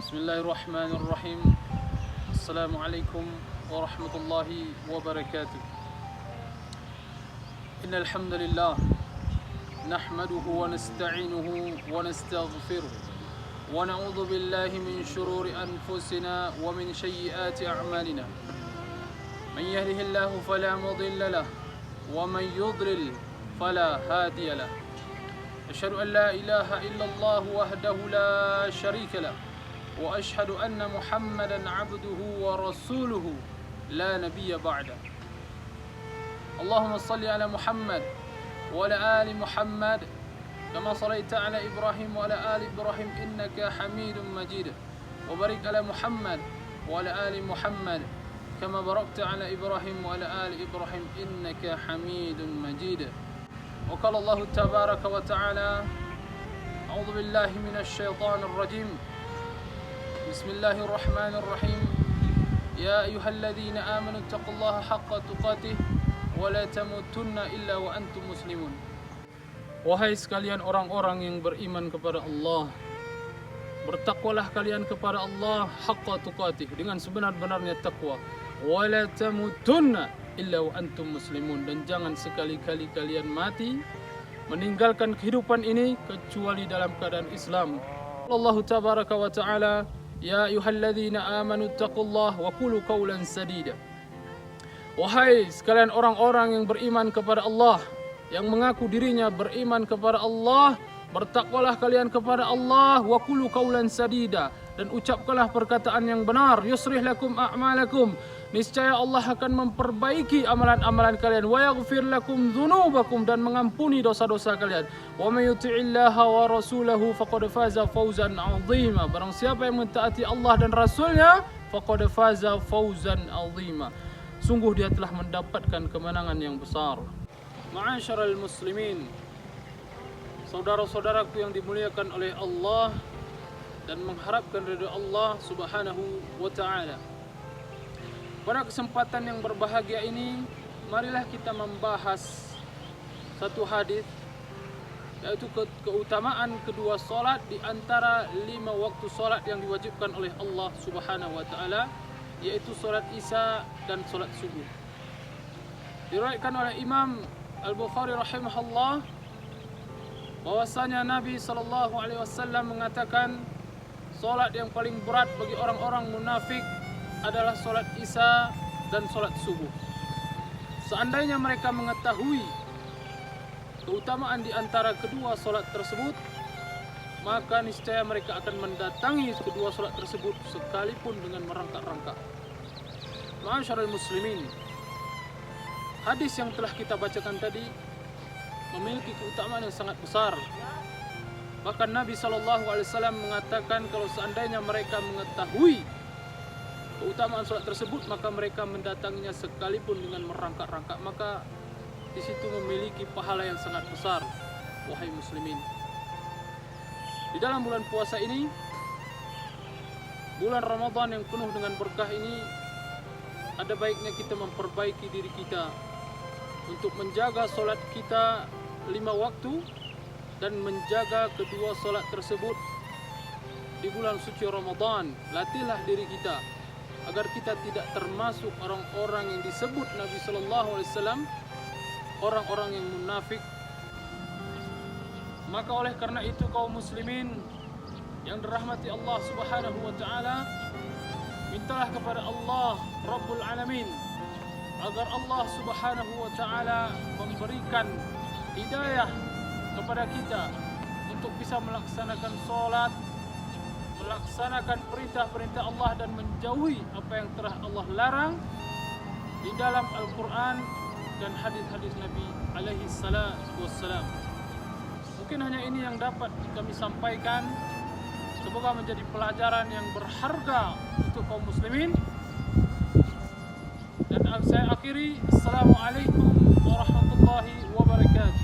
بسم الله الرحمن الرحيم. السلام عليكم ورحمة الله وبركاته. إن الحمد لله نحمده ونستعينه ونستغفره ونعوذ بالله من شرور أنفسنا ومن سيئات أعمالنا. من يهده الله فلا مضل له ومن يضلل فلا هادي له. أشهد أن لا إله إلا الله وحده لا شريك له وأشهد أن محمدا عبده ورسوله لا نبي بعده. اللهم صل على محمد وعلى آل محمد كما صليت على إبراهيم وعلى آل إبراهيم إنك حميد مجيد، وبارك على محمد وعلى آل محمد كما باركت على إبراهيم وعلى آل إبراهيم إنك حميد مجيد. وقال الله تبارك وتعالى: أعوذ بالله من الشيطان الرجيم. بسم الله الرحمن الرحيم. يا أيها الذين آمنوا اتقوا الله حق تقاته ولا تموتن إلا وأنتم مسلمون. Wahai sekalian orang-orang yang beriman kepada Allah, bertakwalah kalian kepada Allah haqqa tuqatih, dengan sebenar-benarnya takwa. Wala tamutunna illa wa antum muslimun, dan jangan sekali-kali kalian mati meninggalkan kehidupan ini kecuali dalam keadaan Islam. Allah tabaraka wa taala: Ya ayyuhalladzina amanu taqullaha wa qulu qawlan sadida. Wahai sekalian orang-orang yang beriman kepada Allah, yang mengaku dirinya beriman kepada Allah, bertakwalah kalian kepada Allah, wa qulu qawlan sadida, dan ucapkanlah perkataan yang benar. Yuslih lakum a'malakum, niscaya Allah akan memperbaiki amalan-amalan kalian. Wa yaghfir lakum dzunubakum, dan mengampuni dosa-dosa kalian. Wa may yuti'illaha wa rasulahu faqad faza fawzan 'azima. Barang siapa yang mentaati Allah dan Rasulnya, faqad faza fawzan 'azima, sungguh dia telah mendapatkan kemenangan yang besar. Ma'asyiral muslimin, saudara-saudaraku yang dimuliakan oleh Allah dan mengharapkan ridha Allah Subhanahu wa taala. Pada kesempatan yang berbahagia ini, marilah kita membahas satu hadis, yaitu keutamaan kedua solat di antara 5 waktu solat yang diwajibkan oleh Allah Subhanahu wa taala, yaitu solat Isya dan solat subuh. Diriwayatkan oleh Imam Al-Bukhari rahimahullah bahwasanya Nabi SAW mengatakan, solat yang paling berat bagi orang-orang munafik adalah solat Isya dan solat subuh. Seandainya mereka mengetahui keutamaan di antara kedua solat tersebut, maka niscaya mereka akan mendatangi kedua solat tersebut sekalipun dengan merangkak-rangkak. Ma'asyiral muslimin, hadis yang telah kita bacakan tadi memiliki keutamaan yang sangat besar. Bahkan Nabi SAW mengatakan kalau seandainya mereka mengetahui keutamaan solat tersebut, maka mereka mendatanginya sekalipun dengan merangkak-rangkak. Maka di situ memiliki pahala yang sangat besar. Wahai muslimin, di dalam bulan puasa ini, bulan Ramadan yang penuh dengan berkah ini, ada baiknya kita memperbaiki diri kita untuk menjaga solat kita 5 waktu dan menjaga kedua solat tersebut di bulan suci Ramadan. Latihlah diri kita agar kita tidak termasuk orang-orang yang disebut Nabi SAW orang-orang yang munafik. Maka oleh karena itu, kaum muslimin yang dirahmati Allah Subhanahu wa taala, mintalah kepada Allah Rabbul Alamin agar Allah Subhanahu wa taala memberikan hidayah kepada kita untuk bisa melaksanakan solat, melaksanakan perintah-perintah Allah, dan menjauhi apa yang telah Allah larang di dalam Al-Quran dan hadis-hadis Nabi alaihi salatu wassalam. Mungkin hanya ini yang dapat kami sampaikan. Semoga menjadi pelajaran yang berharga untuk kaum muslimin. Dan saya akhiri, Assalamualaikum warahmatullahi wabarakatuh.